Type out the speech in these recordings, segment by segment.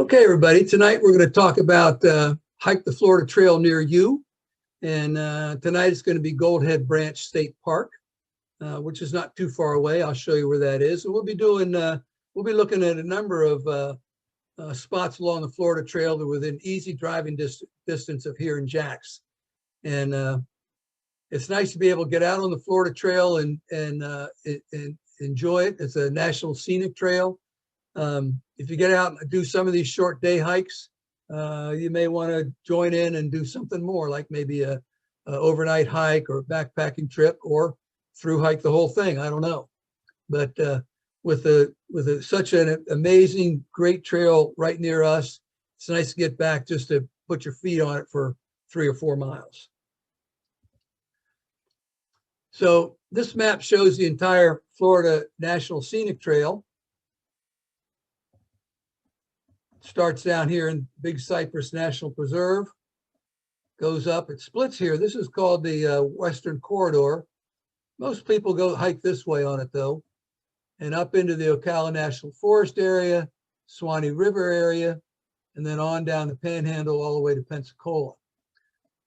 Okay, everybody, tonight we're going to talk about Hike the Florida Trail near you. And tonight it's going to be Gold Head Branch State Park, which is not too far away. I'll show you where that is. And we'll be looking at a number of spots along the Florida Trail that are within easy driving distance of here in Jax. And it's nice to be able to get out on the Florida Trail and enjoy it. It's a National Scenic Trail. If you get out and do some of these short day hikes, you may want to join in and do something more, like maybe a overnight hike or a backpacking trip, or through hike the whole thing. I don't know, but with such an amazing, great trail right near us, it's nice to get back just to put your feet on it for 3 or 4 miles. So this map shows the entire Florida National Scenic Trail. Starts down here in Big Cypress National Preserve, goes up, it splits here. This is called the Western Corridor. Most people go hike this way on it though, and up into the Ocala National Forest area, Swanee River area, and then on down the Panhandle all the way to Pensacola.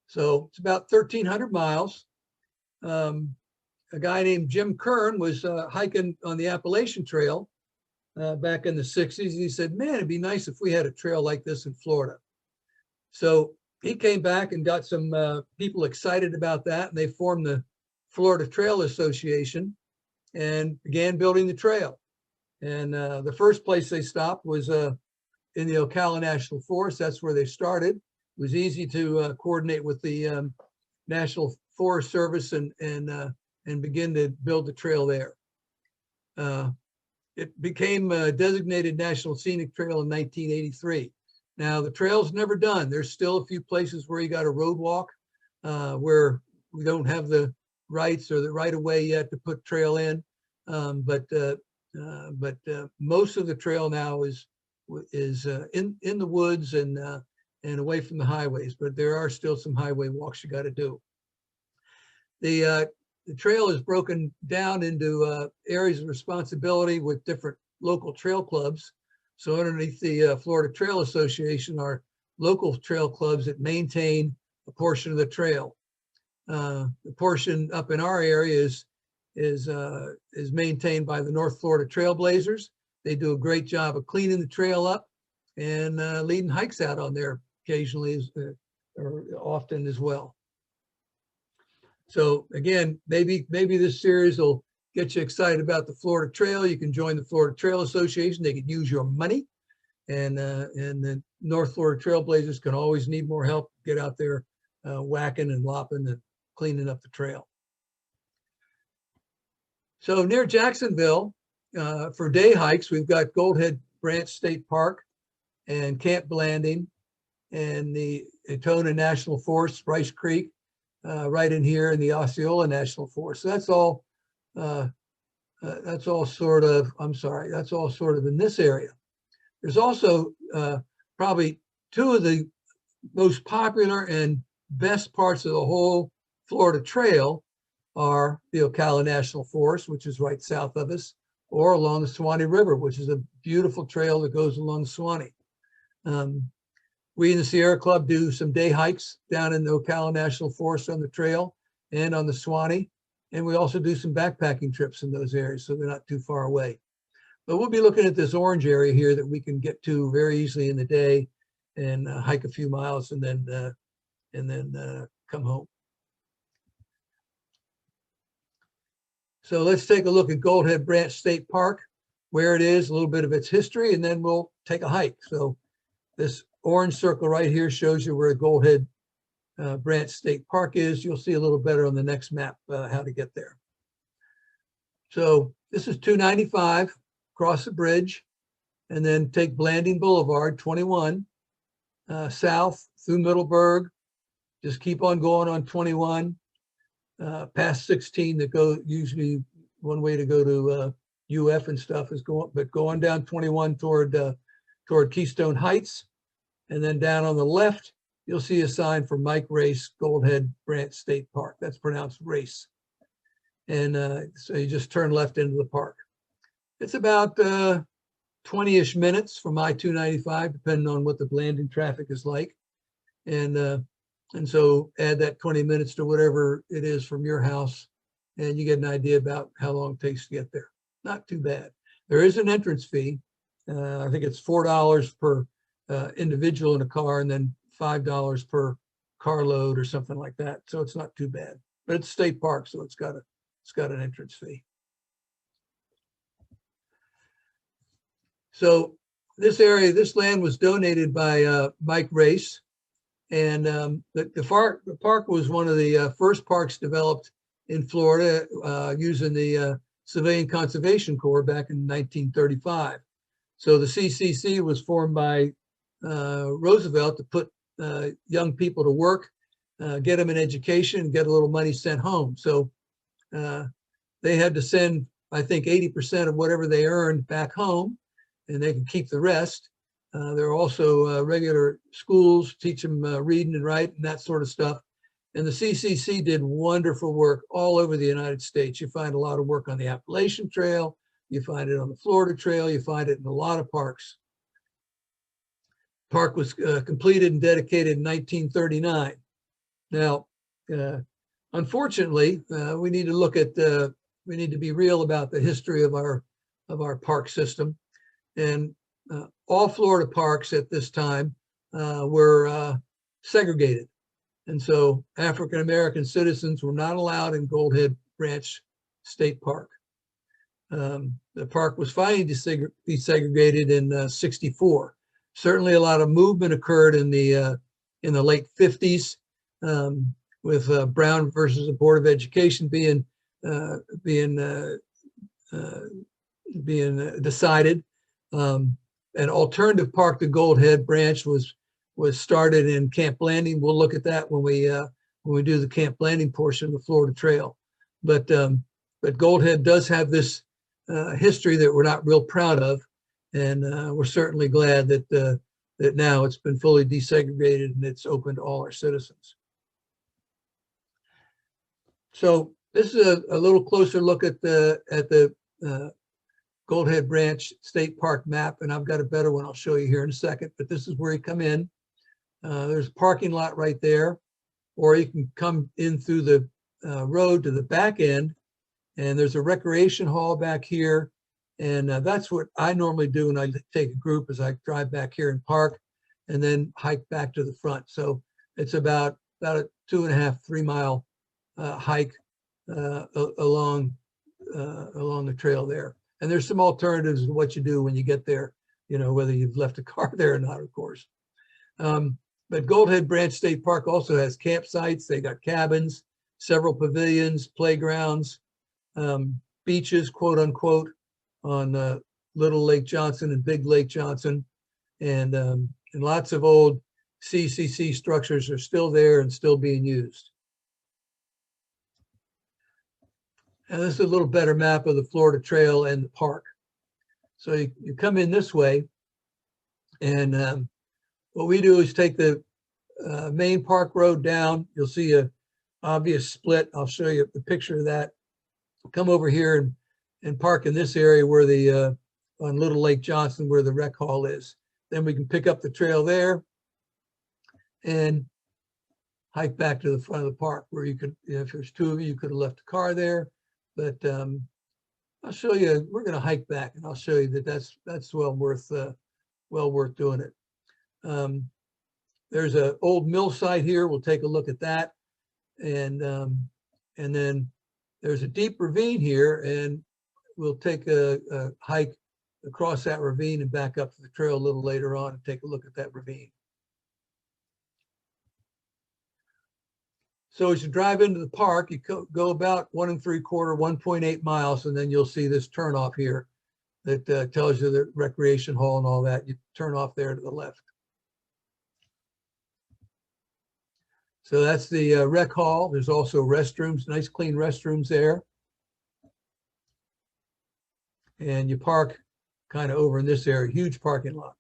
So it's about 1,300 miles. A guy named Jim Kern was hiking on the Appalachian Trail back in the 60s. He said, man, it'd be nice if we had a trail like this in Florida. So he came back and got some people excited about that, and they formed the Florida Trail Association and began building the trail. And the first place they stopped was in the Ocala National Forest. That's where they started. It was easy to coordinate with the National Forest Service and begin to build the trail there. It became a designated National Scenic Trail in 1983. Now the trail's never done. There's still a few places where you got a road walk where we don't have the rights or the right of way yet to put trail in. But most of the trail now is in the woods and away from the highways. But there are still some highway walks you got to do. The trail is broken down into areas of responsibility with different local trail clubs. So underneath the Florida Trail Association are local trail clubs that maintain a portion of the trail. The portion up in our area is maintained by the North Florida Trailblazers. They do a great job of cleaning the trail up and leading hikes out on there occasionally or often as well. So again, maybe this series will get you excited about the Florida Trail. You can join the Florida Trail Association. They could use your money, and the North Florida Trailblazers can always need more help. Get out there whacking and lopping and cleaning up the trail. So near Jacksonville, for day hikes, we've got Gold Head Branch State Park and Camp Blanding and the Etona National Forest, Rice Creek. Right in here in the Osceola National Forest. So that's all sort of in this area. There's also probably 2 of the most popular and best parts of the whole Florida Trail are the Ocala National Forest, which is right south of us, or along the Swanee River, which is a beautiful trail that goes along Swanee. We in the Sierra Club do some day hikes down in the Ocala National Forest on the trail and on the Swanee. And we also do some backpacking trips in those areas, so they're not too far away. But we'll be looking at this orange area here that we can get to very easily in the day and hike a few miles and then come home. So let's take a look at Gold Head Branch State Park, where it is, a little bit of its history, and then we'll take a hike. So this orange circle right here shows you where Gold Head Branch State Park is. You'll see a little better on the next map how to get there. So this is 295, cross the bridge, and then take Blanding Boulevard, 21, south through Middleburg. Just keep on going on 21, past 16 that go, usually one way to go to UF and stuff is going down 21 toward Keystone Heights. And then down on the left, you'll see a sign for Mike Race Gold Head Branch State Park. That's pronounced Race. And so you just turn left into the park. It's about 20-ish minutes from I-295, depending on what the landing traffic is like. And so add that 20 minutes to whatever it is from your house, and you get an idea about how long it takes to get there. Not too bad. There is an entrance fee. I think it's $4 per individual in a car, and then $5 per carload or something like that. So it's not too bad, but it's a state park, so it's got an entrance fee. So this area, this land was donated by Mike Race, and the park was one of the first parks developed in Florida using the Civilian Conservation Corps back in 1935. So the CCC was formed by Roosevelt to put young people to work, get them an education, get a little money sent home. So they had to send, I think, 80% of whatever they earned back home, and they could keep the rest. There are also regular schools, teach them reading and writing and that sort of stuff. And the CCC did wonderful work all over the United States. You find a lot of work on the Appalachian Trail. You find it on the Florida Trail. You find it in a lot of parks. Park was completed and dedicated in 1939. Now, unfortunately, we need to look at we need to be real about the history of our park system. And all Florida parks at this time were segregated. And so African-American citizens were not allowed in Goldhead Branch State Park. The park was finally desegregated in '64. Certainly a lot of movement occurred in the late 50s with Brown versus the Board of Education being decided. An alternative park to Goldhead Branch was started in Camp Blanding. We'll look at that when we do the Camp Blanding portion of the Florida Trail. But Goldhead does have this history that we're not real proud of, and we're certainly glad that now it's been fully desegregated and it's open to all our citizens. So this is a little closer look at the Goldhead Branch State Park map, and I've got a better one I'll show you here in a second, but this is where you come in. There's a parking lot right there, or you can come in through the road to the back end, and there's a recreation hall back here, and that's what I normally do when I take a group, is I drive back here and park and then hike back to the front. So it's about a 2.5, 3 mile hike along the trail there. And there's some alternatives to what you do when you get there, you know, whether you've left a car there or not, of course. But Goldhead Branch State Park also has campsites. They got cabins, several pavilions, playgrounds, beaches, quote unquote, on Little Lake Johnson and Big Lake Johnson. And lots of old CCC structures are still there and still being used. And this is a little better map of the Florida Trail and the park. So you come in this way, and what we do is take the main park road down. You'll see an obvious split. I'll show you the picture of that. Come over here and park in this area where on Little Lake Johnson, where the rec hall is. Then we can pick up the trail there and hike back to the front of the park, where you could, if there's two of you, you could have left a car there. But I'll show you, we're going to hike back, and I'll show you that that's well worth doing it. There's an old mill site here. We'll take a look at that. And then there's a deep ravine here, and we'll take a hike across that ravine and back up to the trail a little later on and take a look at that ravine. So as you drive into the park, you go about 1 3/4, 1.8 miles, and then you'll see this turnoff here that tells you the recreation hall and all that. You turn off there to the left. So that's the rec hall. There's also restrooms, nice clean restrooms there. And you park kind of over in this area, huge parking lot.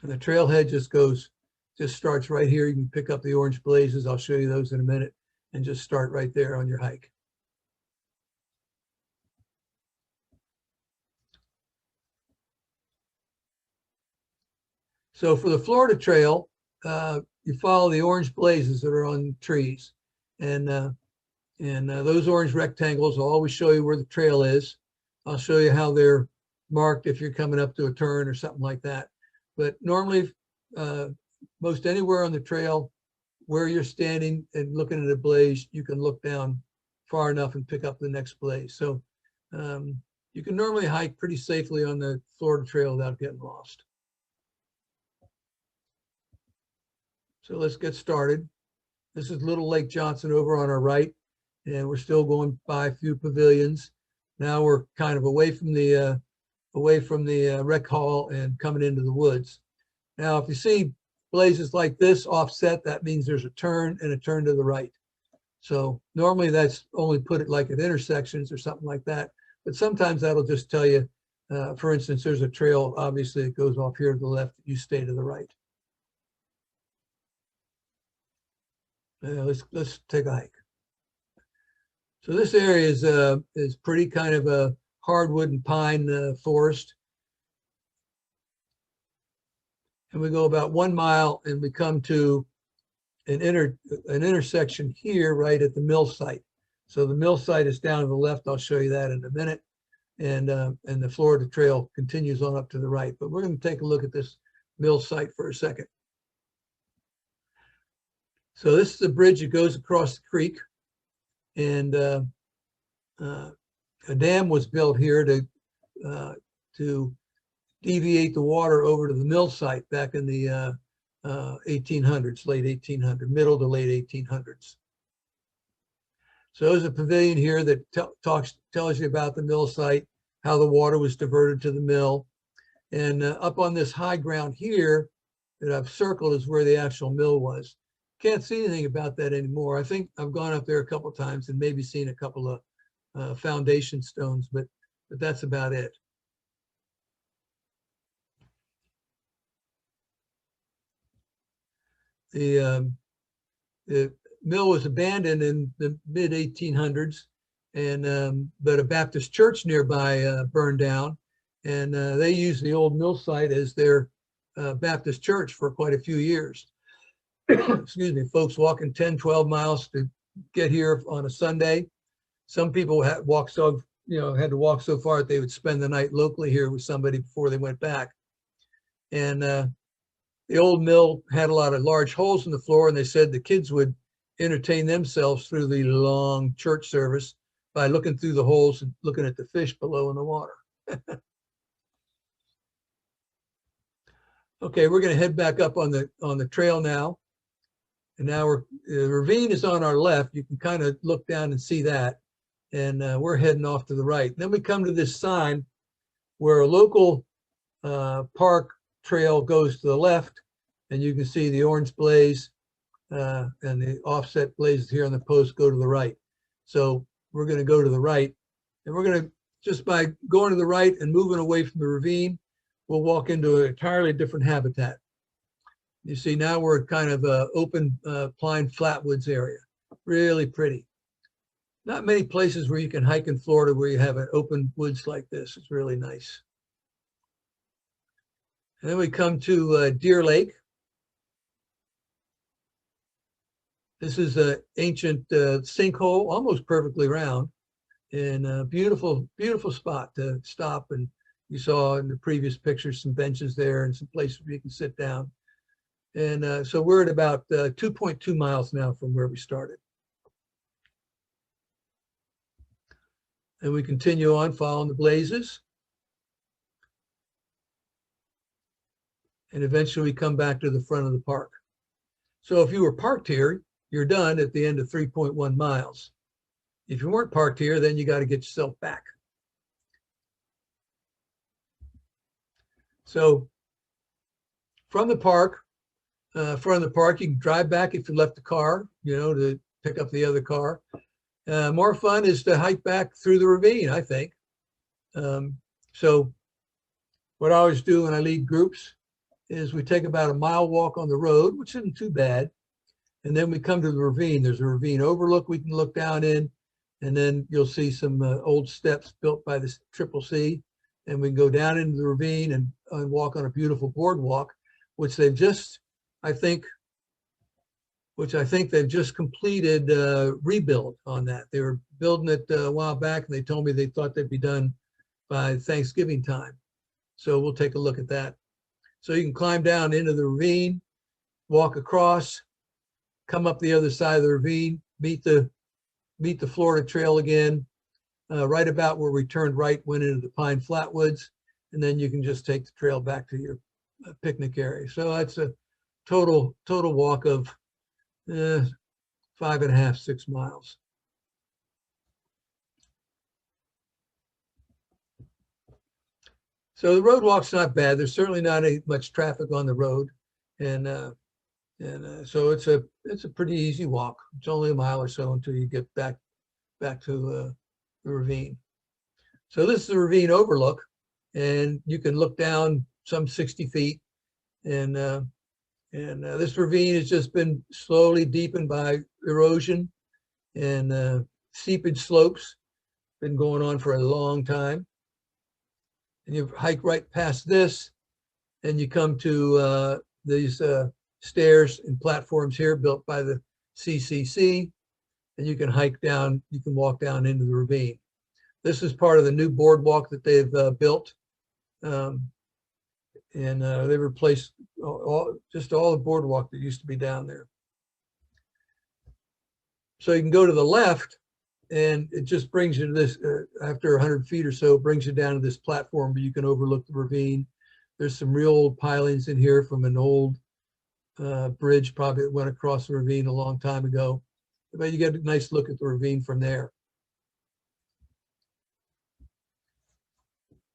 And the trailhead just starts right here. You can pick up the orange blazes. I'll show you those in a minute, and just start right there on your hike. So for the Florida Trail, you follow the orange blazes that are on trees. And those orange rectangles will always show you where the trail is. I'll show you how they're marked if you're coming up to a turn or something like that. But normally, most anywhere on the trail where you're standing and looking at a blaze, you can look down far enough and pick up the next blaze. So you can normally hike pretty safely on the Florida Trail without getting lost. So let's get started. This is Little Lake Johnson over on our right, and we're still going by a few pavilions. Now we're kind of away from the rec hall and coming into the woods. Now, if you see blazes like this offset, that means there's a turn and a turn to the right. So normally that's only put it like at intersections or something like that. But sometimes that'll just tell you, for instance, there's a trail, obviously it goes off here to the left, you stay to the right. Let's take a hike. So this area is pretty kind of a hardwood and pine forest. And we go about 1 mile and we come to an intersection here right at the mill site. So the mill site is down to the left. I'll show you that in a minute. And the Florida Trail continues on up to the right. But we're going to take a look at this mill site for a second. So this is the bridge that goes across the creek. And a dam was built here to deviate the water over to the mill site back in the 1800s, late 1800s, middle to late 1800s. So there's a pavilion here that tells you about the mill site, how the water was diverted to the mill. And up on this high ground here that I've circled is where the actual mill was. Can't see anything about that anymore. I think I've gone up there a couple of times and maybe seen a couple of foundation stones, but that's about it. The mill was abandoned in the mid 1800s, and but a Baptist church nearby burned down, and they used the old mill site as their Baptist church for quite a few years. Excuse me, folks walking 10, 12 miles to get here on a Sunday. Some people had to walk so far that they would spend the night locally here with somebody before they went back. And the old mill had a lot of large holes in the floor, and they said the kids would entertain themselves through the long church service by looking through the holes and looking at the fish below in the water. Okay, we're going to head back up on the trail now. And now the ravine is on our left. You can kind of look down and see that. And we're heading off to the right. Then we come to this sign where a local park trail goes to the left, and you can see the orange blaze and the offset blazes here on the post go to the right. So we're going to go to the right, and we're going to, just by going to the right and moving away from the ravine, we'll walk into an entirely different habitat. You see now we're kind of open pine flatwoods area, really pretty. Not many places where you can hike in Florida where you have an open woods like this. It's really nice. And then we come to Deer Lake. This is an ancient sinkhole, almost perfectly round, and a beautiful, beautiful spot to stop. And you saw in the previous pictures some benches there and some places where you can sit down. And so we're at about 2.2 miles now from where we started. And we continue on following the blazes. And eventually we come back to the front of the park. So if you were parked here, you're done at the end of 3.1 miles. If you weren't parked here, then you got to get yourself back. So from the park, front of the park, you can drive back if you left the car, to pick up the other car. More fun is to hike back through the ravine, I think. So what I always do when I lead groups is we take about a mile walk on the road, which isn't too bad. And then we come to the ravine. There's a ravine overlook we can look down in. And then you'll see some old steps built by the CCC. And we can go down into the ravine and walk on a beautiful boardwalk which they've just, I think, they've just completed rebuild on that. They were building it a while back, and they told me they thought they'd be done by Thanksgiving time. So we'll take a look at that. So you can climb down into the ravine, walk across, come up the other side of the ravine, meet the Florida Trail again, right about where we turned right, went into the Pine Flatwoods, and then you can just take the trail back to your picnic area. So that's a total walk of 5.5, 6 miles. So the road walk's not bad. There's certainly not much traffic on the road, and so it's a pretty easy walk. It's only a mile or so until you get back to the ravine. So this is the ravine overlook, and you can look down some 60 feet, and this ravine has just been slowly deepened by erosion and seepage slopes. Been going on for a long time. And you hike right past this, and you come to these stairs and platforms here built by the CCC, and you can hike down, you can walk down into the ravine. This is part of the new boardwalk that they've built. And they replaced just all the boardwalk that used to be down there. So you can go to the left, and it just brings you to this, after 100 feet or so, brings you down to this platform where you can overlook the ravine. There's some real old pilings in here from an old bridge, probably that went across the ravine a long time ago. But you get a nice look at the ravine from there.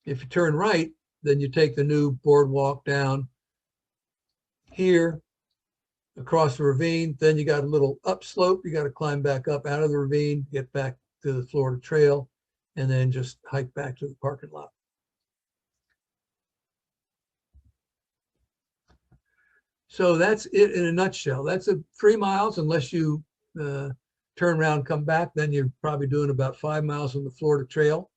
If you turn right, then you take the new boardwalk down here across the ravine. Then you got a little upslope. You got to climb back up out of the ravine, get back to the Florida Trail, and then just hike back to the parking lot. So that's it in a nutshell. That's 3 miles, unless you turn around, come back, then you're probably doing about 5 miles on the Florida Trail.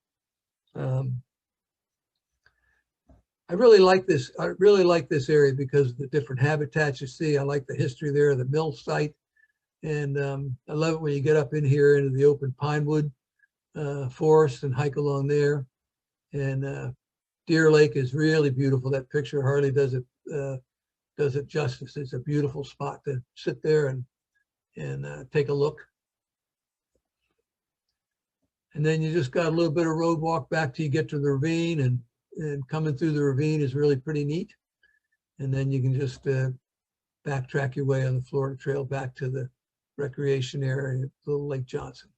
I really like this. I really like this area because of the different habitats you see. I like the history there, the mill site, and I love it when you get up in here into the open pinewood forest and hike along there. And Deer Lake is really beautiful. That picture hardly does it justice. It's a beautiful spot to sit there and take a look. And then you just got a little bit of road walk back till you get to the ravine, and coming through the ravine is really pretty neat. And then you can just backtrack your way on the Florida Trail back to the recreation area at Little Lake Johnson.